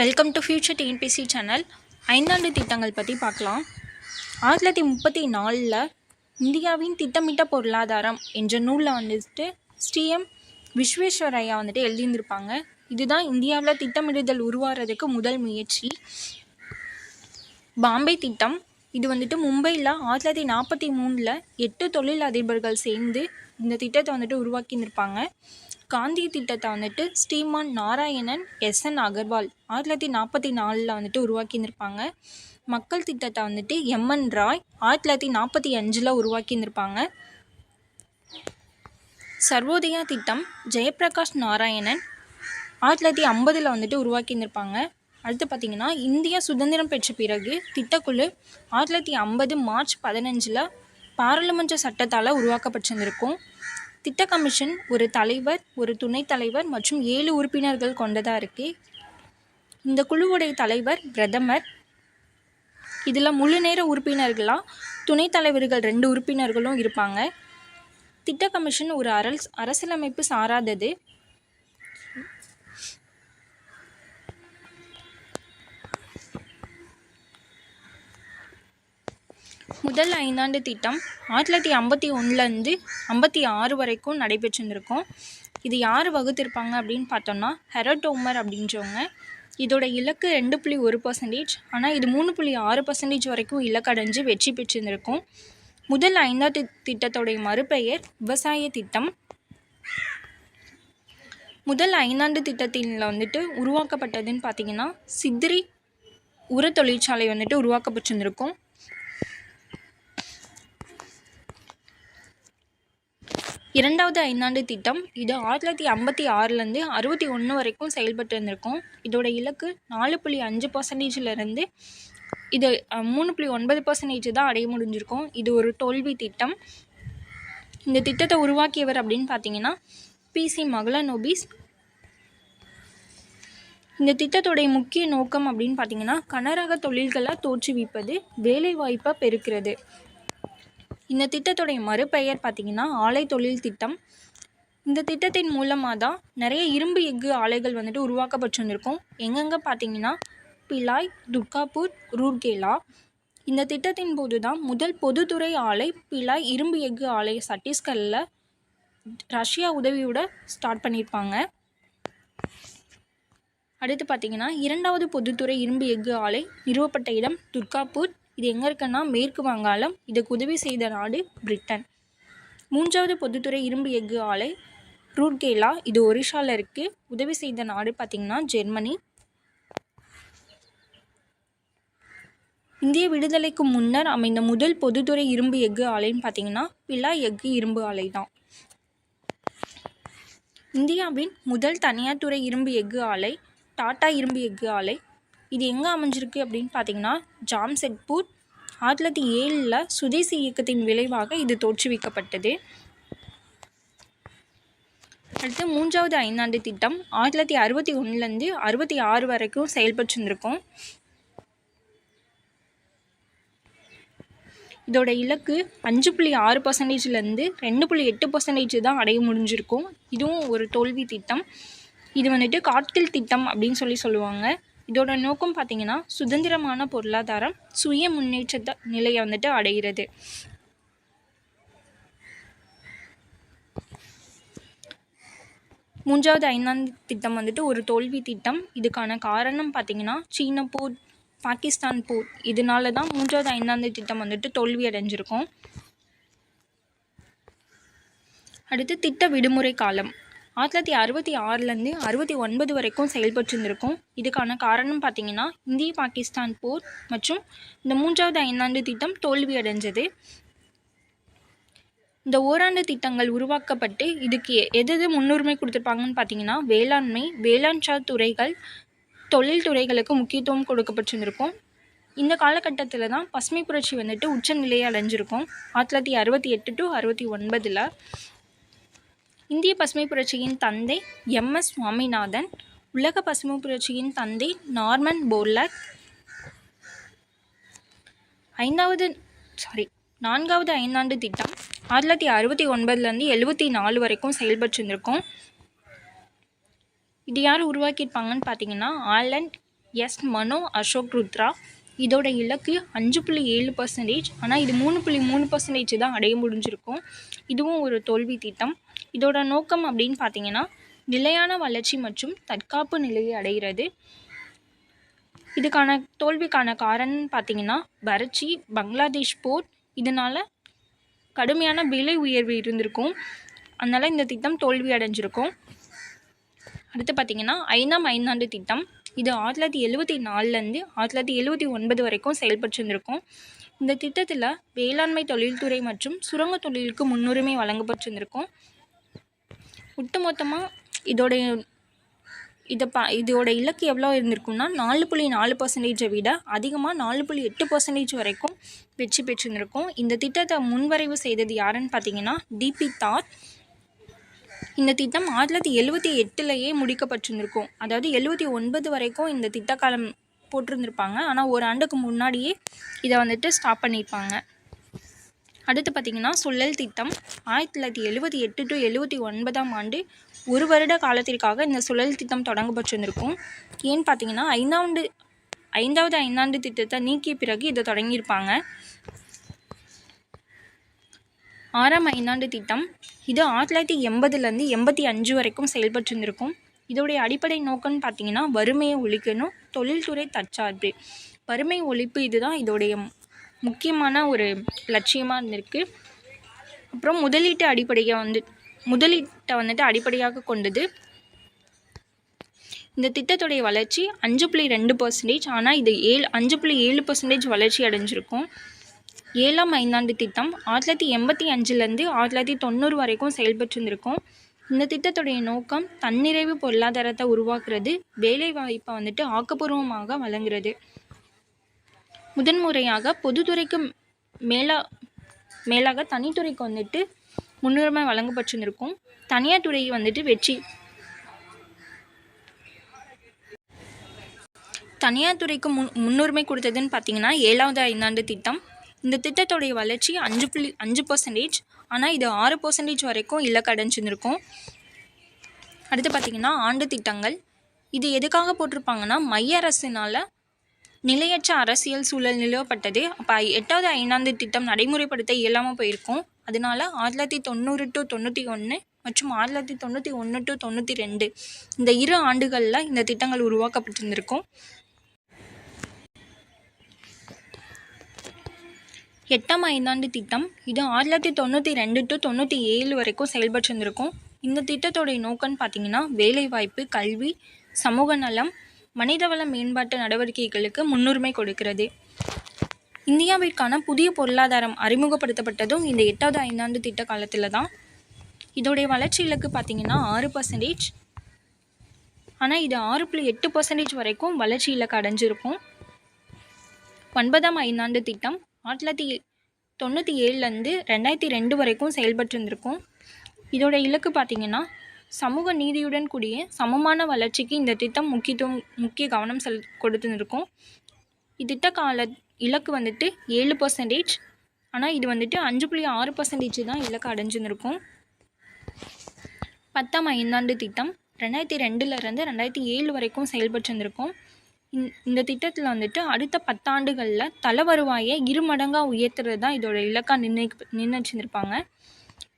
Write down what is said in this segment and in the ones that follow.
Welcome to future TNPSC channel. ஐந்தாண்டு திட்டங்கள் பற்றி பார்க்கலாம். 1934 இந்தியாவின் திட்டமிட்ட பொருளாதாரம் என்ற நூலில் வந்துட்டு ஸ்ரீஎம் விஸ்வேஸ்வரையா வந்துட்டு எழுதியிருந்திருப்பாங்க. இதுதான் இந்தியாவில் திட்டமிடுதல் உருவாகிறதுக்கு முதல் முயற்சி. பாம்பே திட்டம் இது வந்துட்டு மும்பையில் 1943 8 தொழில் அதிபர்கள் சேர்ந்து இந்த திட்டத்தை வந்துட்டு உருவாக்கியிருந்திருப்பாங்க. காந்தி திட்டத்தை வந்துட்டு ஸ்ரீமான் நாராயணன் SN அகர்வால் 1944 வந்துட்டு உருவாக்கியிருந்திருப்பாங்க. மக்கள் திட்டத்தை வந்துட்டு MN ராய் 1945 உருவாக்கியிருந்திருப்பாங்க. சர்வோதயா திட்டம் ஜெயபிரகாஷ் நாராயணன் 1950 வந்துட்டு உருவாக்கியிருந்திருப்பாங்க. அடுத்து பார்த்திங்கன்னா இந்தியா சுதந்திரம் பெற்ற பிறகு திட்டக்குழு 1950 மார்ச் 15 பாராளுமன்ற சட்டத்தால் உருவாக்கப்பட்டிருந்திருக்கும். திட்ட கமிஷன் ஒரு தலைவர், ஒரு துணைத் தலைவர் மற்றும் 7 உறுப்பினர்கள் கொண்டதாக இருக்குது. இந்த குழுவுடைய தலைவர் பிரதமர். இதில் முழு நேர உறுப்பினர்களாக துணைத் தலைவர்கள் 2 உறுப்பினர்களும் இருப்பாங்க. திட்ட கமிஷன் ஒரு அரசியலமைப்பு சாராதது. முதல் ஐந்தாண்டு திட்டம் 1951 56 வரைக்கும் நடைபெற்றிருந்திருக்கும். இது யார் வகுத்திருப்பாங்க அப்படின்னு பார்த்தோம்னா ஹெரடோமர் அப்படின்றவங்க. இதோட இலக்கு 2.1%, ஆனால் இது 3.6% வரைக்கும் இலக்கடைஞ்சு வெற்றி பெற்றிருந்திருக்கும். முதல் ஐந்தாண்டு திட்டத்தோடைய மறுபெயர் விவசாய திட்டம். முதல் ஐந்தாண்டு திட்டத்தில் வந்துட்டு உருவாக்கப்பட்டதுன்னு பார்த்தீங்கன்னா சித்திரி உர தொழிற்சாலை வந்துட்டு உருவாக்கப்பட்டிருந்திருக்கும். இரண்டாவது ஐந்தாண்டு திட்டம் இது 1956 61 வரைக்கும் செயல்பட்டு இருந்திருக்கும். இதோட இலக்கு 4.5%, இது 3.9% தான் அடைய முடிஞ்சிருக்கும். இது ஒரு தோல்வி திட்டம். இந்த திட்டத்தை உருவாக்கியவர் அப்படின்னு பார்த்தீங்கன்னா PC மகளனோபிஸ். இந்த திட்டத்துடைய முக்கிய நோக்கம் அப்படின்னு பார்த்தீங்கன்னா கனரக தொழில்களை தோற்றுவிப்பது, வேலைவாய்ப்பை பெருக்கிறது. இந்த திட்டத்துடைய மறுபெயர் பார்த்திங்கன்னா ஆலை தொழில் திட்டம். இந்த திட்டத்தின் மூலமாக தான் நிறைய இரும்பு எஃகு ஆலைகள் வந்துட்டு உருவாக்கப்பட்டிருந்திருக்கும். எங்கெங்கே பார்த்தீங்கன்னா பிலாய், துர்காப்பூர், ரூர்கேலா. இந்த திட்டத்தின் போது தான் முதல் பொதுத்துறை ஆலை பிலாய் இரும்பு எஃகு ஆலை சத்தீஸ்கரில் ரஷ்யா உதவியோட ஸ்டார்ட் பண்ணியிருப்பாங்க. அடுத்து பார்த்திங்கன்னா இரண்டாவது பொதுத்துறை இரும்பு எஃகு ஆலை நிறுவப்பட்ட இடம் துர்காப்பூர். இது எங்கே இருக்குன்னா மேற்கு வங்காளம். இதுக்கு உதவி செய்த நாடு பிரிட்டன். மூன்றாவது பொதுத்துறை இரும்பு எஃகு ஆலை ரூர்கேலா. இது ஒரிஷாவில் இருக்குது. உதவி செய்த நாடு பார்த்திங்கன்னா ஜெர்மனி. இந்திய விடுதலைக்கு முன்னர் அமைந்த முதல் பொதுத்துறை இரும்பு எஃகு ஆலைன்னு பார்த்திங்கன்னா பிலாய் எஃகு இரும்பு ஆலை தான். இந்தியாவின் முதல் தனியார் துறை இரும்பு எஃகு ஆலை டாடா இரும்பு எஃகு ஆலை. இது எங்கே அமைஞ்சிருக்கு அப்படின்னு பார்த்தீங்கன்னா ஜாம்ஷெட்பூர். 1907 சுதேசி இயக்கத்தின் விளைவாக இது தோற்றுவிக்கப்பட்டது. அடுத்து மூன்றாவது ஐந்தாண்டு திட்டம் 1961 66 வரைக்கும் செயல்பட்டிருந்திருக்கும். இதோட இலக்கு 5.6%, 2.8% தான் அடைய முடிஞ்சிருக்கும். இதுவும் ஒரு தோல்வி திட்டம். இது வந்துட்டு கார்கில் திட்டம் அப்படின்னு சொல்லுவாங்க. இதோட நோக்கம் பார்த்திங்கன்னா சுதந்திரமான பொருளாதாரம், சுய முன்னேற்ற நிலையை வந்துட்டு அடைகிறது. மூன்றாவது ஐந்தாண்டு திட்டம் வந்துட்டு ஒரு தோல்வி திட்டம். இதுக்கான காரணம் பார்த்திங்கன்னா சீன போர், பாகிஸ்தான் போர். இதனால தான் மூன்றாவது ஐந்தாண்டு திட்டம் வந்துட்டு தோல்வி அடைஞ்சிருக்கும். அடுத்து திட்ட விடுமுறை காலம் 1966 69 வரைக்கும் செயல்பட்டிருந்திருக்கும். இதுக்கான காரணம் பார்த்திங்கன்னா இந்திய பாகிஸ்தான் போர் மற்றும் இந்த மூன்றாவது ஐந்தாண்டு திட்டம் தோல்வி அடைஞ்சது. இந்த ஓராண்டு திட்டங்கள் உருவாக்கப்பட்டு இதுக்கு எது முன்னுரிமை கொடுத்துருப்பாங்கன்னு பார்த்தீங்கன்னா வேளாண்மை, வேளாண்சார் துறைகள், தொழில் துறைகளுக்கு முக்கியத்துவம் கொடுக்கப்பட்டிருந்திருக்கும். இந்த காலகட்டத்தில் தான் பசுமை புரட்சி வந்துட்டு உச்ச நிலையை அடைஞ்சிருக்கும். 1968 to 69. இந்திய பசுமை புரட்சியின் தந்தை MS சுவாமிநாதன். உலக பசுமை புரட்சியின் தந்தை நார்மன் போர்லாக். நான்காவது ஐந்தாண்டு திட்டம் 1969 74 வரைக்கும் செயல்பட்டிருந்திருக்கும். இது யார் உருவாக்கியிருப்பாங்கன்னு பார்த்தீங்கன்னா ஆலன் எஸ் மனோ அசோக் ருத்ரா. இதோட இலக்கு 5.7%. ஆனால் இது 3.3% தான் அடைய முடிஞ்சிருக்கும். இதுவும் ஒரு தோல்வி திட்டம். இதோட நோக்கம் அப்படின்னு பார்த்தீங்கன்னா நிலையான வளர்ச்சி மற்றும் தற்காப்பு நிலையை அடைகிறது. இதுக்கான தோல்விக்கான காரணம்னு பார்த்தீங்கன்னா வறட்சி, பங்களாதேஷ் போர், இதனால் கடுமையான விலை உயர்வு இருந்திருக்கும். அதனால் இந்த திட்டம் தோல்வி அடைஞ்சிருக்கும். அடுத்து பார்த்திங்கன்னா 5ஆம் ஐந்தாண்டு திட்டம். இது 1974லேருந்து 1979 வரைக்கும் செயல்பட்டுருந்துருக்கும். இந்த திட்டத்தில் வேளாண்மை தொழில்துறை மற்றும் சுரங்க தொழிலுக்கு முன்னுரிமை வழங்கப்பட்டிருந்திருக்கும். ஒட்டுமொத்தமாக இதோட இலக்கு எவ்வளோ இருந்திருக்கும்னா 4.4%ஐ விட அதிகமாக 4.8% வரைக்கும் வெற்றி பெற்றிருந்திருக்கும். இந்த திட்டத்தை முன்வரைவு செய்தது யாருன்னு பார்த்தீங்கன்னா டிபி தார். இந்த திட்டம் 1978லேயே முடிக்கப்பட்டிருந்திருக்கும். அதாவது 79 வரைக்கும் இந்த திட்டக்காலம் போட்டிருந்திருப்பாங்க. ஆனால் ஒரு ஆண்டுக்கு முன்னாடியே இதை ஸ்டாப் பண்ணியிருப்பாங்க. அடுத்து பார்த்திங்கன்னா சுழல் திட்டம். 1978 to 79ஆம் ஆண்டு ஒரு வருட காலத்திற்காக இந்த சுழல் திட்டம் தொடங்கப்பட்டிருந்திருக்கும். ஏன்னு பார்த்தீங்கன்னா 5வது ஐந்தாண்டு திட்டத்தை நீக்கிய பிறகு இதை தொடங்கியிருப்பாங்க. 6ஆம் ஐந்தாண்டு திட்டம். இது 1980லேருந்து 85 வரைக்கும் செயல்பட்டுருந்திருக்கும். இதோடைய அடிப்படை நோக்கம்னு பார்த்தீங்கன்னா வறுமையை ஒழிக்கணும், தொழில்துறை தற்சார்பு, வறுமை ஒழிப்பு, இதுதான் இதோடைய முக்கியமான ஒரு லட்சியமாக இருந்திருக்கு. அப்புறம் முதலீட்டை அடிப்படையாக கொண்டது. இந்த திட்டத்துடைய வளர்ச்சி 5.2%. ஆனால் இது 5.7% வளர்ச்சி அடைஞ்சிருக்கும். 7ஆம் ஐந்தாண்டு திட்டம் 1985லேருந்து 1990 வரைக்கும் செயல்பட்டுருந்திருக்கும். இந்த திட்டத்துடைய நோக்கம் தன்னிறைவு பொருளாதாரத்தை உருவாக்குறது, வேலைவாய்ப்பை ஆக்கப்பூர்வமாக வழங்குறது. முதன்முறையாக பொதுத்துறைக்கு மேலாக தனித்துறைக்கு முன்னுரிமை வழங்கப்பட்டிருந்திருக்கும். தனியார் துறை தனியார் துறைக்கு முன்னுரிமை கொடுத்ததுன்னு பார்த்தீங்கன்னா 7வது ஐந்தாண்டு திட்டம். இந்த திட்டத்துடைய வளர்ச்சி 5.5%. ஆனால் இது 6% வரைக்கும் இலக்கு அடைஞ்சிருந்திருக்கும். அடுத்து பார்த்திங்கன்னா ஆண்டு திட்டங்கள். இது எதுக்காக போட்டிருப்பாங்கன்னா மைய அரசினால் நிலையற்ற அரசியல் சூழல் நிலவப்பட்டது. அப்போ 8வது ஐந்தாண்டு திட்டம் நடைமுறைப்படுத்த இயலாமல் போயிருக்கும். அதனால 1990 to 91 மற்றும் 1991 to 92 இந்த 2 ஆண்டுகளில் இந்த திட்டங்கள் உருவாக்கப்பட்டிருந்திருக்கும். 8ஆம் ஐந்தாண்டு திட்டம். இது 1992 to 97 வரைக்கும் செயல்பட்டிருந்திருக்கும். இந்த திட்டத்தோடைய நோக்கம்னு பார்த்தீங்கன்னா வேலைவாய்ப்பு, கல்வி, சமூக நலம், மனிதவள மேம்பாட்டு நடவடிக்கைகளுக்கு முன்னுரிமை கொடுக்கிறது. இந்தியாவிற்கான புதிய பொருளாதாரம் அறிமுகப்படுத்தப்பட்டதும் இந்த 8வது ஐந்தாண்டு திட்ட காலத்தில் தான். இதோடைய வளர்ச்சி இலக்கு பார்த்திங்கன்னா 6%. ஆனால் இது 6.8% வரைக்கும் வளர்ச்சி இலக்கு அடைஞ்சிருக்கும். 9ஆம் ஐந்தாண்டு திட்டம் 1997லேருந்து 2002 வரைக்கும் செயல்பட்டுருந்திருக்கும். இதோட இலக்கு பார்த்திங்கன்னா சமூக நீதியுடன் கூடிய சமமான வளர்ச்சிக்கு இந்த திட்டம் முக்கிய கவனம் கொடுத்துருக்கும். இத்திட்ட கால இலக்கு 7%. ஆனால் இது 5.6% தான் இலக்கு அடைஞ்சிருக்கும். 10ஆம் ஐந்தாண்டு திட்டம் 2002லேருந்து 2007 வரைக்கும் செயல்பட்டுருந்திருக்கும். இந்த திட்டத்தில் அடுத்த 10 ஆண்டுகளில் தல வருவாயை 2 மடங்காக உயர்த்துறது தான் இதோட இலக்காக நிர்ணயிச்சிருப்பாங்க.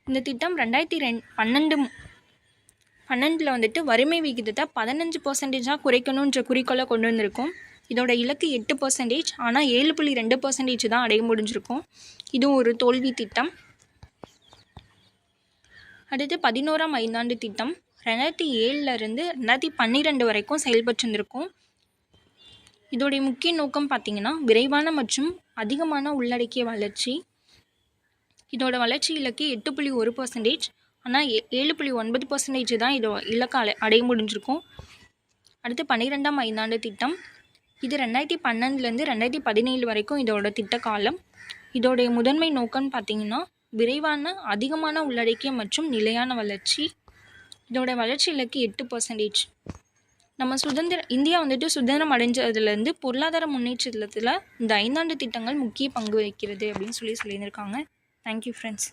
இந்த திட்டம் 2012 வறுமை விகிதத்தை 15% குறைக்கணுன்ற குறிக்கோளை கொண்டு வந்திருக்கும். இதோட இலக்கு 8%. ஆனால் 7.2% தான் அடைய முடிஞ்சிருக்கும். இதுவும் ஒரு தோல்வி திட்டம். அடுத்து 11ஆம் ஐந்தாண்டு திட்டம் 2007லேருந்து 2012 வரைக்கும் செயல்பட்டுருந்திருக்கும். இதோடைய முக்கிய நோக்கம் பார்த்திங்கன்னா விரைவான மற்றும் அதிகமான உள்ளடக்கிய வளர்ச்சி. இதோட வளர்ச்சி இலக்கு 8.1%. ஆனால் 7.9% தான் இதோ இலக்கு அடைய முடிஞ்சிருக்கும். அடுத்து 12ஆம் ஐந்தாண்டு திட்டம். இது 2012லேருந்து 2017 வரைக்கும் இதோட திட்ட காலம். இதோடைய முதன்மை நோக்கம்னு பார்த்திங்கன்னா விரைவான அதிகமான உள்ளடக்கிய மற்றும் நிலையான வளர்ச்சி. இதோட வளர்ச்சி இலக்கு 8%. நம்ம இந்தியா சுதந்திரம் அடைஞ்சதுலேருந்து பொருளாதார முன்னேற்றத்தில் இந்த 5 ஆண்டு திட்டங்கள் முக்கிய பங்கு வகிக்கிறது அப்படின்னு சொல்லியிருக்காங்க. Thank you friends.